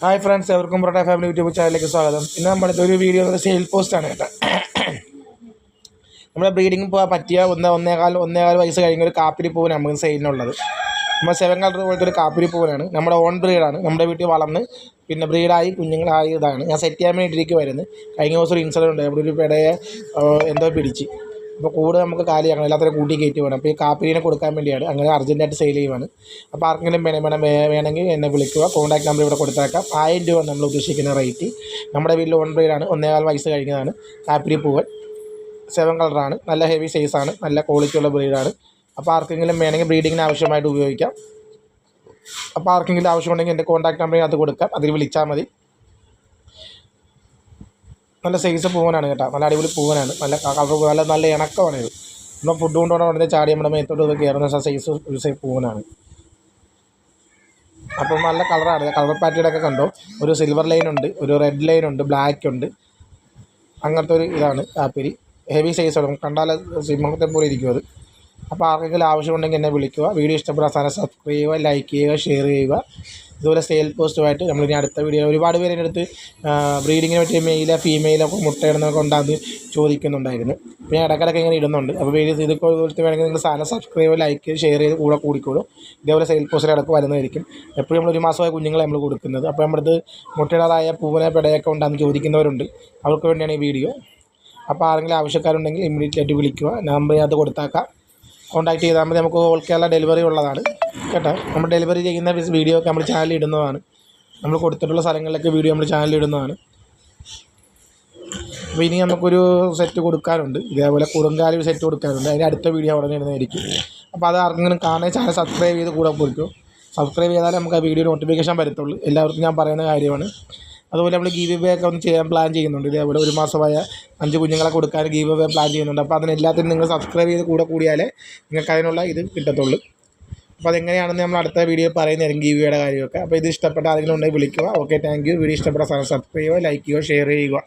Hi friends, എവർക്കും parotta family YouTube ചാനലിലേക്ക് സ്വാഗതം. ഇന്ന് നമ്മുടെ ഒരു വീഡിയോ സെയിൽ പോസ്റ്റാണ് കേട്ടോ. നമ്മുടെ ബ്രീഡിങ് പോകാൻ പറ്റിയ ഒന്നേകാൽ വയസ്സ് കഴിഞ്ഞ ഒരു കാപ്പിരി പൂവിന് നമുക്ക് സെയിലിനുള്ളത്. നമ്മൾ 7 കളർ പോലത്തെ ഒരു കാപ്പിരി പൂവിനാണ്. നമ്മുടെ ഓൺ ബ്രീഡാണ്. നമ്മുടെ വീട്ടിൽ വളർന്ന് പിന്നെ ബ്രീഡായി കുഞ്ഞുങ്ങളായി ഇതാണ്. ഞാൻ സെറ്റ് ചെയ്യാൻ വേണ്ടിയിട്ട് വരുന്നത്. കഴിഞ്ഞ ദിവസം ഒരു ഇൻസിഡൻറ്റ് ഉണ്ട്. അവിടെ ഒരു പെടയെ എന്തോ പിടിച്ച്. അപ്പോൾ കൂട് നമുക്ക് കാലിയാക്കണം, എല്ലാത്തിനും കൂട്ടി കയറ്റി വേണം. അപ്പോൾ ഈ കാപ്പിരിനെ കൊടുക്കാൻ വേണ്ടിയാണ്. അങ്ങനെ അർജൻറ്റായിട്ട് സെയിൽ ചെയ്യുവാണ്. അപ്പോൾ ആർക്കെങ്കിലും വേണമെങ്കിൽ എന്നെ വിളിക്കുക. കോൺടാക്ട് നമ്പർ ഇവിടെ കൊടുത്തേക്കാം. 1000 രൂപ നമ്മൾ ഉദ്ദേശിക്കുന്ന റേറ്റ്. നമ്മുടെ വീട്ടിൽ ഓൺ ബ്രീഡാണ്. 1.25 വയസ്സ് കഴിഞ്ഞതാണ്. കാപ്പിരി പൂവൻ 7 കളറാണ്. നല്ല ഹെവി സൈസാണ്. നല്ല ക്വാളിറ്റിയുള്ള ബ്രീഡാണ്. അപ്പോൾ ആർക്കെങ്കിലും വേണമെങ്കിൽ ബ്രീഡിങ്ങിന് ആവശ്യമായിട്ട് ഉപയോഗിക്കാം. അപ്പോൾ ആർക്കെങ്കിലും ആവശ്യമുണ്ടെങ്കിൽ എൻ്റെ കോൺടാക്ട് നമ്പറിനകത്ത് കൊടുക്കാം. അതിൽ വിളിച്ചാൽ മതി. നല്ല സൈസ് പൂവനാണ് കേട്ടോ. നല്ല അടിപൊളി പൂവനാണ്. നല്ല കളർ, നല്ല ഇണക്കമാണ് ഇത്. നമ്മൾ ഫുഡ് കൊണ്ടുപോകണം ഉടനെ ചാടി നമ്മുടെ മേത്തോട്ട് കയറുന്ന സൈസ് ഒരു സൈസ് പൂവനാണ്. അപ്പം നല്ല കളറാണ്. കളർ പാറ്റേണൊക്കെ കണ്ടോ. ഒരു സിൽവർ ലൈനുണ്ട്, ഒരു റെഡ് ലൈനുണ്ട്, ബ്ലാക്ക് ഉണ്ട്. അങ്ങനത്തെ ഒരു ഇതാണ് കാപ്പിരി. ഹെവി സൈസാണ്. കണ്ടാൽ സിംഹത്തെ പോലെ ഇരിക്കും അത്. അപ്പോൾ ആർക്കെങ്കിലും ആവശ്യമുണ്ടെങ്കിൽ എന്നെ വിളിക്കുക. വീഡിയോ ഇഷ്ടപ്പെടുന്ന സാധനം സബ്സ്ക്രൈബ് ചെയ്യുക, ലൈക്ക് ചെയ്യുക, ഷെയർ ചെയ്യുക. ഇതുപോലെ സെയിൽ പോസ്റ്റുമായിട്ട് നമ്മളിനി അടുത്ത വീഡിയോ. ഒരുപാട് പേര് എൻ്റെ അടുത്ത് ബ്രീഡിങ്ങിന് പറ്റിയ മെയിലോ ഫീമെയിലോ മുട്ടയിടുന്നതൊക്കെ ഉണ്ടാകുന്ന ചോദിക്കുന്നുണ്ടായിരുന്നു. അപ്പോൾ ഞാൻ ഇടയ്ക്കിടയ്ക്ക് ഇങ്ങനെ ഇടുന്നുണ്ട്. അപ്പോൾ വീഡിയോ ഇതൊക്കെ വേണമെങ്കിൽ നിങ്ങൾ സാധനം സബ്സ്ക്രൈബ്, ലൈക്ക്, ഷെയർ ചെയ്ത് കൂടിക്കോളും. ഇതേപോലെ സെയിൽ പോസ്റ്റിൽ ഇടയ്ക്ക് വരുന്നതായിരിക്കും. എപ്പോഴും നമ്മൾ 1 മാസമായ കുഞ്ഞുങ്ങളെ നമ്മൾ കൊടുക്കുന്നത്. അപ്പോൾ നമ്മുടെ അടുത്ത് മുട്ടയിടാതായ പൂവിനെ പെടയൊക്കെ ഉണ്ടാകുന്ന ചോദിക്കുന്നവരുണ്ട്. അവർക്ക് വേണ്ടിയാണ് ഈ വീഡിയോ. അപ്പോൾ ആരെങ്കിലും ആവശ്യക്കാരുണ്ടെങ്കിൽ ഇമ്മീഡിയറ്റ് ആയിട്ട് വിളിക്കുക. നമ്പറിനകത്ത് കൊടുത്താക്കാം. കോൺടാക്ട് ചെയ്താൽ മതി. നമുക്ക് ഓൾ കേരള ഡെലിവറി ഉള്ളതാണ് കേട്ടോ. നമ്മൾ ഡെലിവറി ചെയ്യുന്ന വീഡിയോ ഒക്കെ നമ്മൾ ചാനലിൽ ഇടുന്നതാണ്. നമ്മൾ കൊടുത്തിട്ടുള്ള സ്ഥലങ്ങളിലൊക്കെ വീഡിയോ നമ്മൾ ചാനലിൽ ഇടുന്നതാണ്. അപ്പോൾ ഇനി നമുക്കൊരു സെറ്റ് കൊടുക്കാനുണ്ട്. ഇതേപോലെ കുറുങ്കാലി സെറ്റ് കൊടുക്കാനുണ്ട്. അതിന് അടുത്ത വീഡിയോ ഉടനെ ഇടുന്നതായിരിക്കും. അപ്പോൾ അത് ആർക്കെങ്കിലും കാണാൻ ചാനൽ സബ്സ്ക്രൈബ് ചെയ്ത് കൂടെ കൊടുക്കും. സബ്സ്ക്രൈബ് ചെയ്താലേ നമുക്ക് ആ വീഡിയോ നോട്ടിഫിക്കേഷൻ വരത്തുള്ളൂ. എല്ലാവർക്കും ഞാൻ പറയുന്ന കാര്യമാണ്. അതുപോലെ നമ്മൾ ഗീവ് അവേ ഒക്കെ ഒന്ന് ചെയ്യാൻ പ്ലാൻ ചെയ്യുന്നുണ്ട്. ഇതേപോലെ 1 മാസമായ 5 കുഞ്ഞുങ്ങളെ കൊടുക്കാൻ ഗീവ് അവേ പ്ലാൻ ചെയ്യുന്നുണ്ട്. അപ്പോൾ അതിനെല്ലാത്തിനും നിങ്ങൾ സബ്സ്ക്രൈബ് ചെയ്ത് കൂടിയാലേ നിങ്ങൾക്ക് അതിനുള്ള ഇത് കിട്ടത്തുള്ളൂ. അപ്പോൾ അതെങ്ങനെയാണെന്ന് നമ്മൾ അടുത്ത വീഡിയോ പറയുന്നതായിരിക്കും ഗീവ് വേയുടെ കാര്യമൊക്കെ. അപ്പോൾ ഇത് ഇഷ്ടപ്പെട്ട ആരെങ്കിലും ഉണ്ടെങ്കിൽ വിളിക്കുക. Okay, thank you. വീഡിയോ ഇഷ്ടപ്പെട്ട സാധനം സബ്സ്ക്രൈബ് ചെയ്യുക, ലൈക്ക് ചെയ്യുക, ഷെയർ ചെയ്യുക.